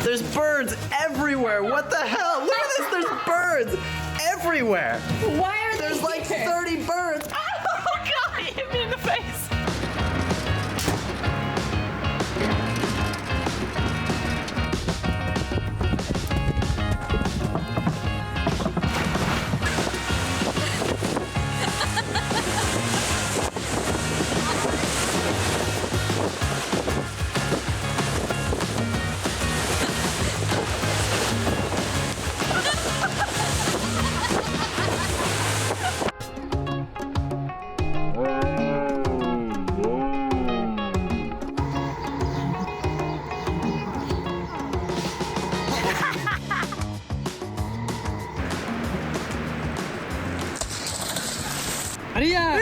There's birds everywhere. What the hell? Look at this. There's birds everywhere. Why are There's like 30 birds. Oh God! He hit me in the face. María.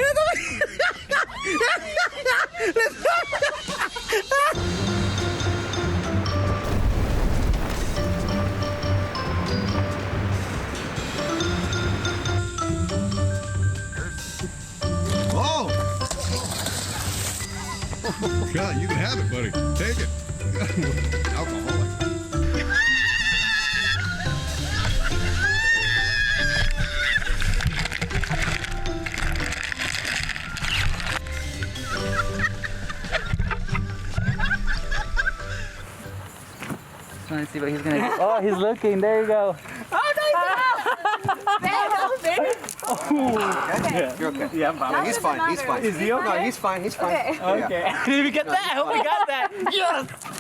Oh! Yeah, you can have it, buddy. Take it. Alcoholic. Trying to see what he's gonna do. Oh, he's looking. There you go. You're okay. Yeah, I'm fine. He's fine. He's fine. Is he okay? No, he's fine. He's fine. Okay. I didn't even get that. I hope we got that. Yes.